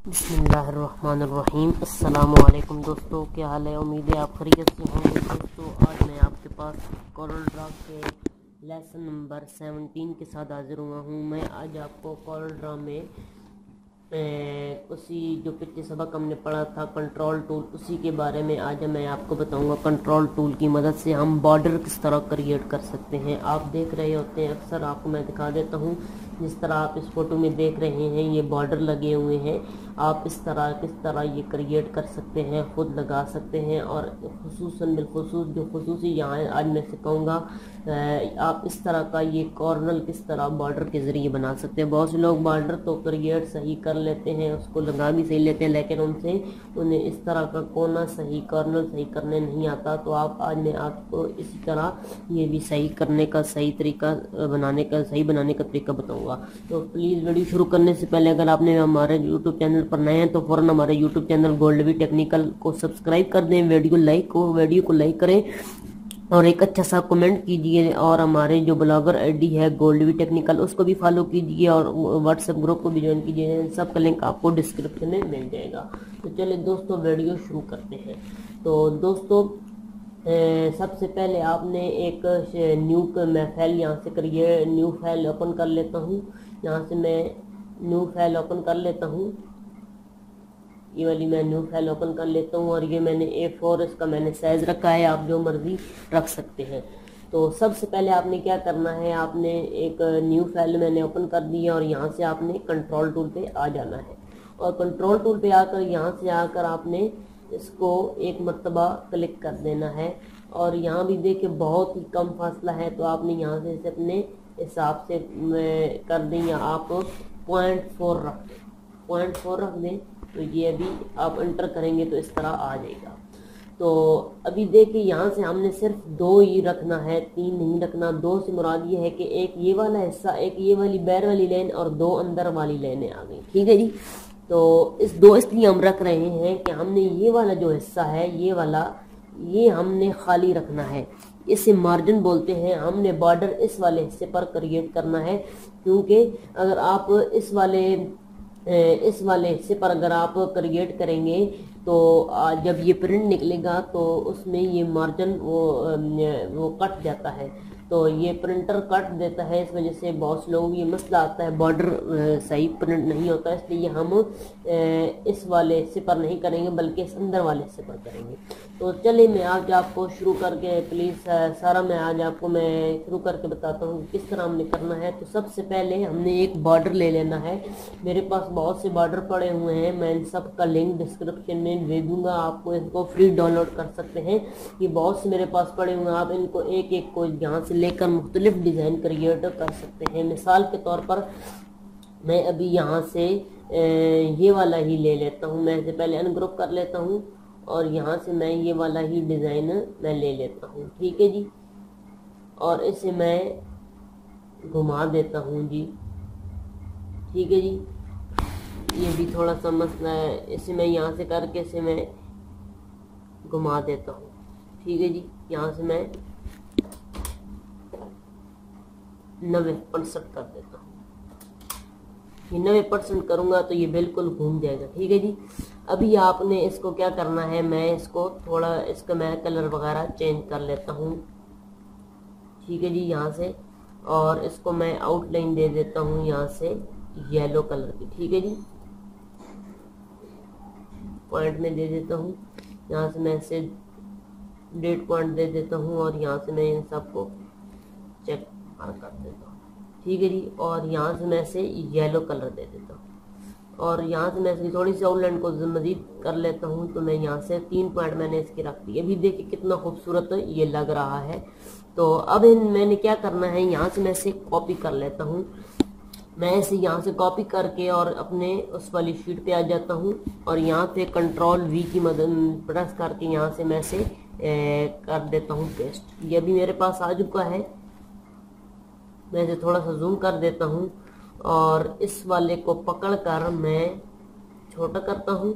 बिस्मिल्लाहिर्रहमानिर्रहीम। अस्सलामुअलैकुम दोस्तों, क्या हाल है? उम्मीद है आप खैरियत से होंगे। दोस्तों, आज मैं आपके पास कोरल ड्रा के लेसन नंबर 17 के साथ हाजिर हुआ हूँ। मैं आज आपको कोरल ड्रा में उसी जो पिछले सबक हमने पढ़ा था कंट्रोल टूल, उसी के बारे में आज मैं आपको बताऊंगा। कंट्रोल टूल की मदद से हम बॉर्डर किस तरह क्रिएट कर सकते हैं। आप देख रहे होते हैं, अक्सर आपको मैं दिखा देता हूँ। जिस तरह आप इस फोटो में देख रहे हैं, ये बॉर्डर लगे हुए हैं। आप इस तरह किस तरह ये क्रिएट कर सकते हैं, खुद लगा सकते हैं। और खुसूसन बिलखुसूस जो खुसूसी यहाँ आज मैं सिखाऊंगा, आप इस तरह का ये कॉर्नर किस तरह बॉर्डर के ज़रिए बना सकते हैं। बहुत से लोग बॉर्डर तो क्रिएट सही कर लेते हैं, उसको लगा भी सही लेते हैं, लेकिन उन्हें इस तरह का कोना सही कॉर्नर सही करने नहीं आता। तो आज मैं आपको इसी तरह ये भी सही करने का सही तरीका बनाने का तरीका बताऊंगा। तो प्लीज़ वीडियो शुरू करने से पहले अगर आपने हमारे यूट्यूब चैनल पर नए हैं तो फ़ौरन हमारे यूट्यूब चैनल गोल्डवी टेक्निकल को सब्सक्राइब कर दें, वीडियो को लाइक करें और एक अच्छा सा कमेंट कीजिए। और हमारे जो ब्लॉगर आईडी है गोल्डवी टेक्निकल, उसको भी फॉलो कीजिए और व्हाट्सएप ग्रुप को भी ज्वाइन कीजिए। सबका लिंक आपको डिस्क्रिप्शन में मिल जाएगा। तो चलिए दोस्तों, वीडियो शुरू करते हैं। तो दोस्तों, सबसे पहले आपने एक न्यू फाइल यहाँ से करिए। न्यू फाइल ओपन कर लेता हूँ। यहाँ से मैं न्यू फाइल ओपन कर लेता हूँ। ये वाली मैं न्यू फाइल ओपन कर लेता हूँ और ये मैंने A4 इसका मैंने साइज रखा है, आप जो मर्जी रख सकते हैं। तो सबसे पहले आपने क्या करना है, आपने एक न्यू फाइल मैंने ओपन कर दी है और यहाँ से आपने कंट्रोल टूल पे आ जाना है। और कंट्रोल टूल पे आकर यहाँ से आकर आपने इसको एक मरतबा क्लिक कर देना है। और यहाँ भी देखिए बहुत ही कम फासला है, तो आपने यहाँ से इसे अपने हिसाब से कर दें, या आप 0.4 रख दें। 0.4 रख दें तो ये अभी आप एंटर करेंगे तो इस तरह आ जाएगा। तो अभी देखिए यहाँ से हमने सिर्फ 2 ही रखना है, 3 नहीं रखना। 2 से मुराद ये है कि एक ये वाला हिस्सा, एक ये वाली बैर वाली लाइन और 2 अंदर वाली लाइनें आ गई। ठीक है जी। तो इस 2 इसलिए हम रख रहे हैं कि हमने ये वाला जो हिस्सा है, ये वाला ये हमने खाली रखना है। इसे मार्जिन बोलते हैं। हमने बॉर्डर इस वाले हिस्से पर क्रिएट करना है, क्योंकि अगर आप इस वाले हिस्से पर अगर आप क्रिएट करेंगे तो जब ये प्रिंट निकलेगा तो उसमें ये मार्जिन वो कट जाता है। तो ये प्रिंटर कट देता है, इस वजह से बहुत से लोगों को ये मसला आता है, बॉर्डर सही प्रिंट नहीं होता। इसलिए हम इस वाले हिस्से पर नहीं करेंगे बल्कि इस अंदर वाले हिस्से पर करेंगे। तो चलिए मैं आज आपको शुरू करके मैं आज आपको मैं शुरू करके बताता हूँ किस तरह हमने करना है। तो सबसे पहले हमने एक बॉर्डर ले लेना है। मेरे पास बहुत से बॉर्डर पड़े हुए हैं, मैं इन सब का लिंक डिस्क्रिप्शन में दे दूंगा, आपको इनको फ्री डाउनलोड कर सकते हैं। ये बहुत से मेरे पास पड़े हुए हैं, आप इनको एक एक को यहाँ से लेकर मुख्तलिफ डिज़ाइन क्रिएट कर सकते हैं। मिसाल के तौर पर मैं अभी यहाँ से ये वाला ही ले लेता हूँ। मैं इसे पहले अनग्रुप कर लेता हूँ और यहाँ से मैं ये वाला ही डिज़ाइन मैं ले लेता हूँ। ठीक है जी। और इसे मैं घुमा देता हूँ जी। ठीक है जी। ये भी थोड़ा सा मसला है, इसे मैं यहाँ से करके इसे मैं घुमा देता हूँ। ठीक है जी। यहाँ से मैं 90% कर देता हूँ। ये 90% करूँगा तो ये बिल्कुल घूम जाएगा। ठीक है जी। अभी आपने इसको क्या करना है, मैं इसको थोड़ा इसका मैं कलर वगैरह चेंज कर लेता हूँ। ठीक है जी। यहाँ से और इसको मैं आउटलाइन दे देता हूँ यहाँ से येलो कलर की। ठीक है जी। पॉइंट में दे देता हूँ, यहाँ से मैं इसे 1.5 पॉइंट दे देता हूँ और यहाँ से मैं इन सबको चेक मार्क कर देता हूँ। ठीक है जी। और यहाँ से मैं इसे येलो कलर दे देता हूँ और यहाँ से मैं इसकी थोड़ी सी आउटलाइन को मज़ीद कर लेता हूँ। तो मैं यहाँ से 3 पॉइंट मैंने इसकी रख दी। अभी देखिए कितना खूबसूरत ये लग रहा है। तो अब मैंने क्या करना है, यहाँ से मैं इसे कॉपी कर लेता हूँ। मैं इसे यहाँ से कॉपी करके और अपने उस वाली शीट पे आ जाता हूँ और यहाँ पे कंट्रोल V की मदद प्रेस करके यहाँ से मैं इसे कर देता हूँ पेस्ट। ये अभी मेरे पास आ चुका है। मैं इसे थोड़ा सा जूम कर देता हूँ और इस वाले को पकड़ कर मैं छोटा करता हूँ।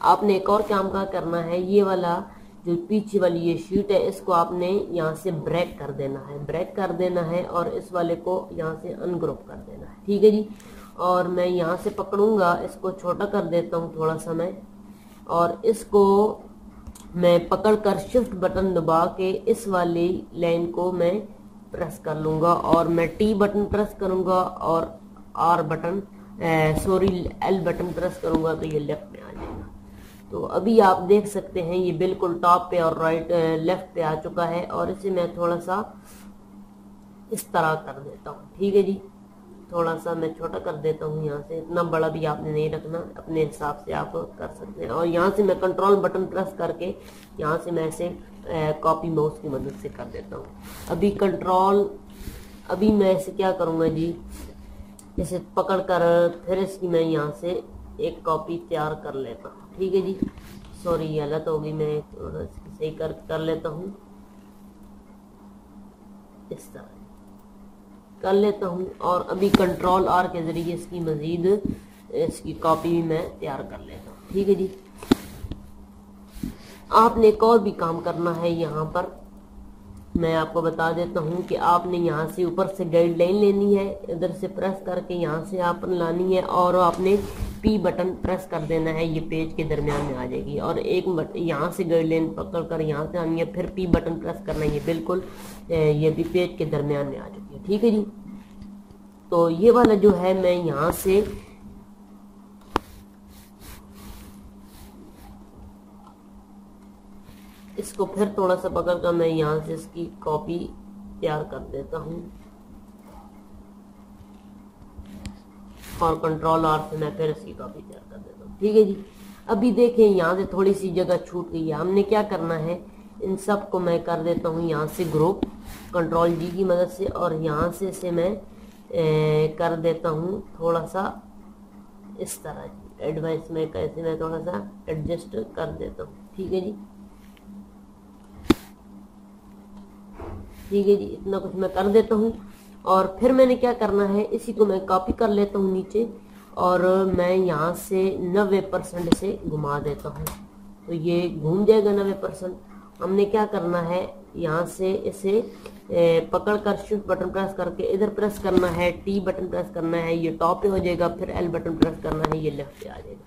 आपने एक और काम क्या करना है, ये वाला जो पीछे वाली ये शीट है इसको आपने यहाँ से ब्रेक कर देना है और इस वाले को यहाँ से अनग्रुप कर देना है। ठीक है जी। और मैं यहाँ से पकड़ूंगा, इसको छोटा कर देता हूँ थोड़ा सा मैं, और इसको मैं पकड़कर शिफ्ट बटन दबा के इस वाली लाइन को मैं प्रेस कर लूंगा, और मैं टी बटन प्रेस करूंगा और are button L button press करूंगा तो ये लेफ्ट में आ जाएगा। तो अभी आप देख सकते हैं ये बिल्कुल टॉप पे और राइट लेफ्ट पे आ चुका है, और इसे मैं थोड़ा सा इस तरह कर देता हूँ। ठीक है जी, थोड़ा सा मैं छोटा कर देता हूँ यहाँ से, इतना बड़ा भी आपने नहीं रखना, अपने हिसाब से आप कर सकते हैं। और यहाँ से मैं कंट्रोल बटन प्रेस करके यहाँ से मैं इसे कॉपी माउस की मदद से कर देता हूँ। अभी मैं इसे क्या करूँगा जी, इसे पकड़ कर फिर इसकी मैं यहाँ से एक कॉपी तैयार कर लेता हूँ। ठीक है जी, सॉरी ये गलत होगी, मैं थोड़ा सही कर लेता हूँ, इस तरह कर लेता हूँ। और अभी कंट्रोल आर के जरिए इसकी कॉपी भी मैं तैयार कर लेता हूँ। ठीक है जी, आपने एक और भी काम करना है। यहाँ पर मैं आपको बता देता हूँ कि आपने यहाँ से ऊपर से गाइडलाइन लेनी है, इधर से प्रेस करके यहाँ से आपने लानी है, और आपने पी बटन प्रेस कर देना है, ये पेज के दरमियान में आ जाएगी। और एक यहाँ से गाइडलाइन पकड़ कर यहाँ से आनी है, फिर पी बटन प्रेस करना है, ये बिल्कुल ये भी पेज के दरमियान में आ चुकी है। ठीक है जी, तो ये वाला जो है मैं यहाँ से इसको फिर थोड़ा सा पकड़ कर मैं यहाँ से इसकी कॉपी तैयार कर देता हूँ, और कंट्रोल आर से मैं फिर इसकी कॉपी तैयार कर देता हूँ। ठीक है जी, अभी देखें यहाँ से थोड़ी सी जगह छूट गई है, हमने क्या करना है, इन सब को मैं कर देता हूँ यहाँ से ग्रुप कंट्रोल जी की मदद से, और यहाँ से इसे मैं कर देता हूँ थोड़ा सा इस तरह जी, एडवाइस में कैसे मैं थोड़ा सा एडजस्ट कर देता हूँ। ठीक है जी, ठीक है जी, इतना कुछ मैं कर देता हूँ। और फिर मैंने क्या करना है, इसी को मैं कॉपी कर लेता हूँ नीचे, और मैं यहाँ से 90% से घुमा देता हूँ, तो ये घूम जाएगा 90%। हमने क्या करना है, यहाँ से इसे पकड़ कर शिफ्ट बटन प्रेस करके इधर प्रेस करना है, टी बटन प्रेस करना है, ये टॉप पे हो जाएगा, फिर एल बटन प्रेस करना है, ये लेफ्ट पे आ जाएगा।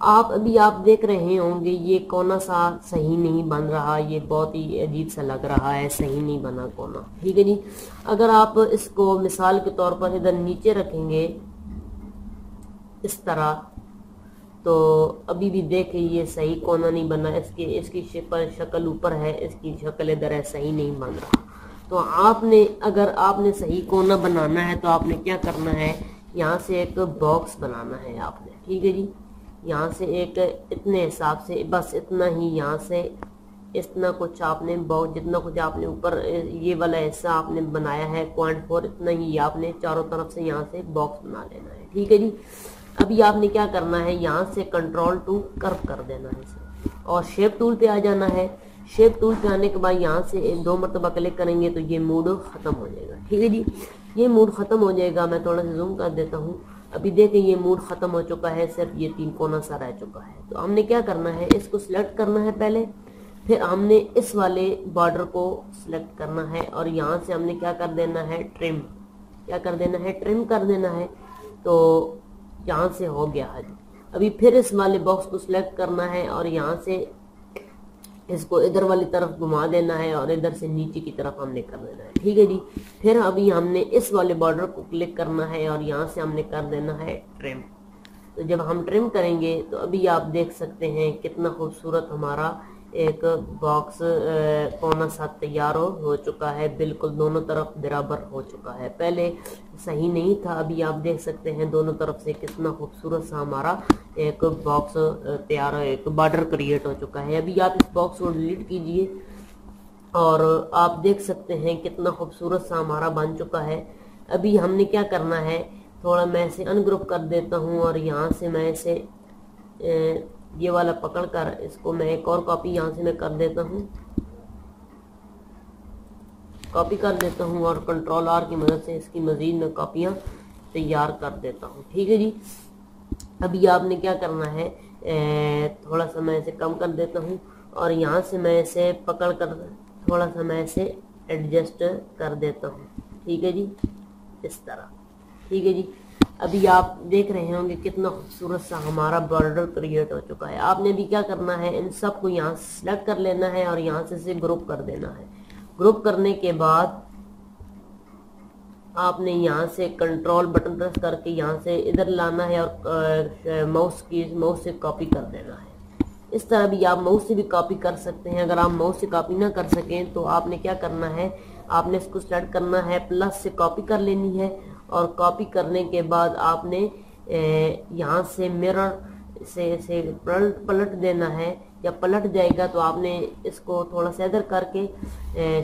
अभी आप देख रहे होंगे ये कोना सा सही नहीं बन रहा, ये बहुत ही अजीब सा लग रहा है, सही नहीं बना कोना। ठीक है जी, अगर आप इसको मिसाल के तौर पर इधर नीचे रखेंगे इस तरह, तो अभी भी देखें ये सही कोना नहीं बना, इसकी शक्ल ऊपर है, इसकी शक्ल इधर है, सही नहीं बन रहा। तो अगर आपने सही कोना बनाना है तो आपने क्या करना है, यहाँ से एक बॉक्स बनाना है आपने। ठीक है जी, यहाँ से एक इतने हिसाब से बस इतना ही, यहाँ से इतना कुछ आपने बहुत जितना कुछ आपने ऊपर ये वाला हिस्सा आपने बनाया है 0.4, इतना ही आपने चारों तरफ से यहाँ से बॉक्स बना लेना है। ठीक है जी, अभी आपने क्या करना है, यहाँ से कंट्रोल टू कर्व कर देना है इसे, और शेप टूल पे आ जाना है। शेप टूल पे आने के बाद यहाँ से 2 मरतबा क्लिक करेंगे तो ये मूड खत्म हो जाएगा। ठीक है जी, ये मूड खत्म हो जाएगा, मैं थोड़ा सा जूम कर देता हूँ। अभी देखें ये मूड खत्म हो चुका है, सिर्फ ये 3 कोना सा रह चुका है। तो हमने क्या करना है, इसको सिलेक्ट करना है पहले, फिर हमने इस वाले बॉर्डर को सिलेक्ट करना है, और यहाँ से हमने क्या कर देना है, ट्रिम कर देना है। तो यहाँ से हो गया है। अभी फिर इस वाले बॉक्स को सिलेक्ट करना है, और यहाँ से इसको इधर वाली तरफ घुमा देना है, और इधर से नीचे की तरफ हमने कर देना है। ठीक है जी, फिर अभी हमने इस वाले बॉर्डर को क्लिक करना है, और यहाँ से हमने कर देना है ट्रिम। तो जब हम ट्रिम करेंगे तो अभी आप देख सकते हैं कितना खूबसूरत हमारा एक बॉक्स कोना सा तैयार हो चुका है, बिल्कुल दोनों तरफ बराबर हो चुका है। पहले सही नहीं था, अभी आप देख सकते हैं दोनों तरफ से कितना खूबसूरत सा हमारा एक बॉक्स तैयार, एक बॉर्डर क्रिएट हो चुका है। अभी आप इस बॉक्स को डिलीट कीजिए, और आप देख सकते हैं कितना खूबसूरत सा हमारा बन चुका है। अभी हमने क्या करना है, थोड़ा मैं इसे अनग्रुप कर देता हूँ, और यहाँ से मैं इसे ये वाला पकड़कर इसको मैं एक और कॉपी यहाँ से मैं कर देता हूँ, और कंट्रोल आर की मदद से इसकी मजीद मैं कॉपियाँ तैयार कर देता हूँ। ठीक है जी, अभी आपने क्या करना है, थोड़ा सा मैं इसे कम कर देता हूँ, और यहाँ से मैं इसे पकड़ कर थोड़ा सा मैं इसे एडजस्ट कर देता हूँ। ठीक है जी, इस तरह। ठीक है जी, अभी आप देख रहे होंगे कितना खूबसूरत सा हमारा बॉर्डर क्रिएट हो चुका है। आपने भी क्या करना है, इन सब को यहाँ से सिलेक्ट कर लेना है और यहाँ से इसे ग्रुप कर देना है। ग्रुप करने के बाद आपने यहाँ से कंट्रोल बटन प्रेस करके यहाँ से इधर लाना है और माउस से कॉपी कर देना है। इस तरह भी आप माउस से भी कॉपी कर सकते हैं। अगर आप माउस से कॉपी ना कर सकें तो आपने क्या करना है, आपने इसको सेलेक्ट करना है, प्लस से कॉपी कर लेनी है और कॉपी करने के बाद आपने यहाँ से मिरर से पलट देना है। जब पलट जाएगा तो आपने इसको थोड़ा सा इधर करके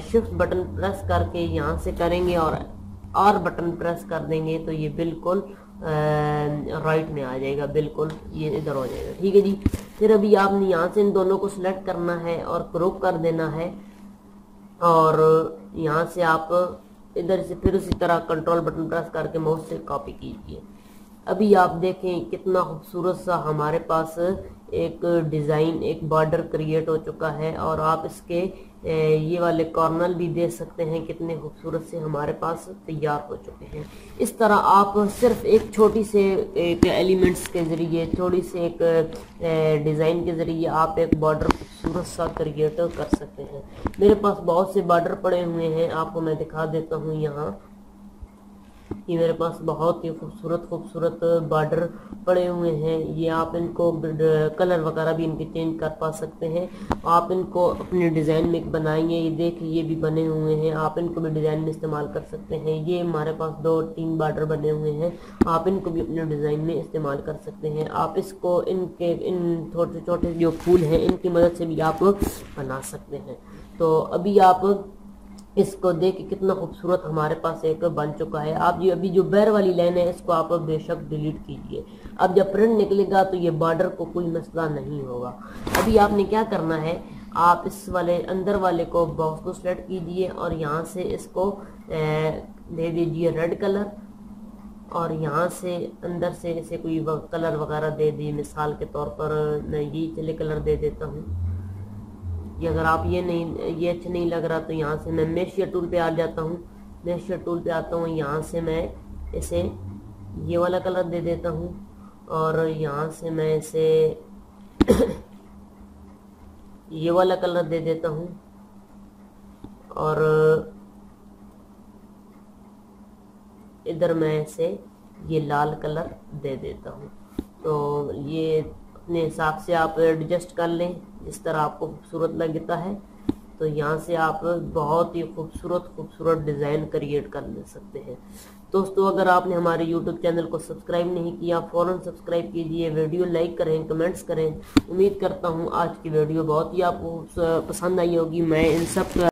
शिफ्ट बटन प्रेस करके यहाँ से करेंगे और बटन प्रेस कर देंगे तो ये बिल्कुल राइट में आ जाएगा, बिल्कुल ये इधर हो जाएगा। ठीक है जी। फिर अभी आपने यहाँ से इन दोनों को सिलेक्ट करना है और ग्रुप कर देना है और यहाँ से आप इधर से फिर उसी तरह कंट्रोल बटन प्रेस करके माउस से कॉपी कीजिए। अभी आप देखें कितना खूबसूरत सा हमारे पास एक डिज़ाइन, एक बॉर्डर क्रिएट हो चुका है और आप इसके ये वाले कॉर्नर भी देख सकते हैं कितने खूबसूरत से हमारे पास तैयार हो चुके हैं। इस तरह आप सिर्फ एक छोटी से एक एलिमेंट्स के ज़रिए, थोड़ी से एक डिज़ाइन के ज़रिए आप एक बॉर्डर खूबसूरत सा क्रिएट कर सकते हैं। मेरे पास बहुत से बॉर्डर पड़े हुए हैं, आपको मैं दिखा देता हूँ। यहाँ ये मेरे पास बहुत ही खूबसूरत बॉर्डर पड़े हुए हैं। ये आप इनको कलर वगैरह भी इनके चेंज कर पा सकते हैं। आप इनको अपने डिज़ाइन में बनाएंगे, ये देखिए ये भी बने हुए हैं, आप इनको भी डिज़ाइन में इस्तेमाल कर सकते हैं। ये हमारे पास 2-3 बॉर्डर बने हुए हैं, आप इनको भी अपने डिज़ाइन में इस्तेमाल कर सकते हैं। आप इसको इन छोटे छोटे जो फूल हैं इनकी मदद से भी आप बना सकते हैं। तो अभी आप इसको देख कितना खूबसूरत हमारे पास एक बन चुका है। आप जो अभी जो बैर वाली लाइन है इसको आप बेशक डिलीट कीजिए। अब जब प्रिंट निकलेगा तो ये बॉर्डर को कोई मसला नहीं होगा। अभी आपने क्या करना है, आप इस वाले अंदर वाले को बॉक्स को सेलेक्ट कीजिए और यहाँ से इसको दे दीजिए रेड कलर और यहाँ से अंदर से इसे कोई कलर वगैरह दे दिए। मिसाल के तौर पर मैं ये चले कलर दे देता हूँ। ये अगर आप ये अच्छा नहीं लग रहा तो यहाँ से मैं मेशियर टूल पे आ जाता हूँ। मेशियर टूल पे आता हूँ, यहाँ से मैं इसे ये वाला कलर दे देता हूँ और यहाँ से मैं इसे ये वाला कलर दे देता हूँ और इधर मैं इसे ये लाल कलर दे देता हूँ। तो ये अपने हिसाब से आप एडजस्ट कर लें जिस तरह आपको खूबसूरत लगता है। तो यहाँ से आप बहुत ही खूबसूरत डिज़ाइन क्रिएट कर ले सकते हैं। दोस्तों, अगर आपने हमारे YouTube चैनल को सब्सक्राइब नहीं किया, फ़ौरन सब्सक्राइब कीजिए, वीडियो लाइक करें, कमेंट्स करें। उम्मीद करता हूँ आज की वीडियो बहुत ही आपको पसंद आई होगी। मैं इन सब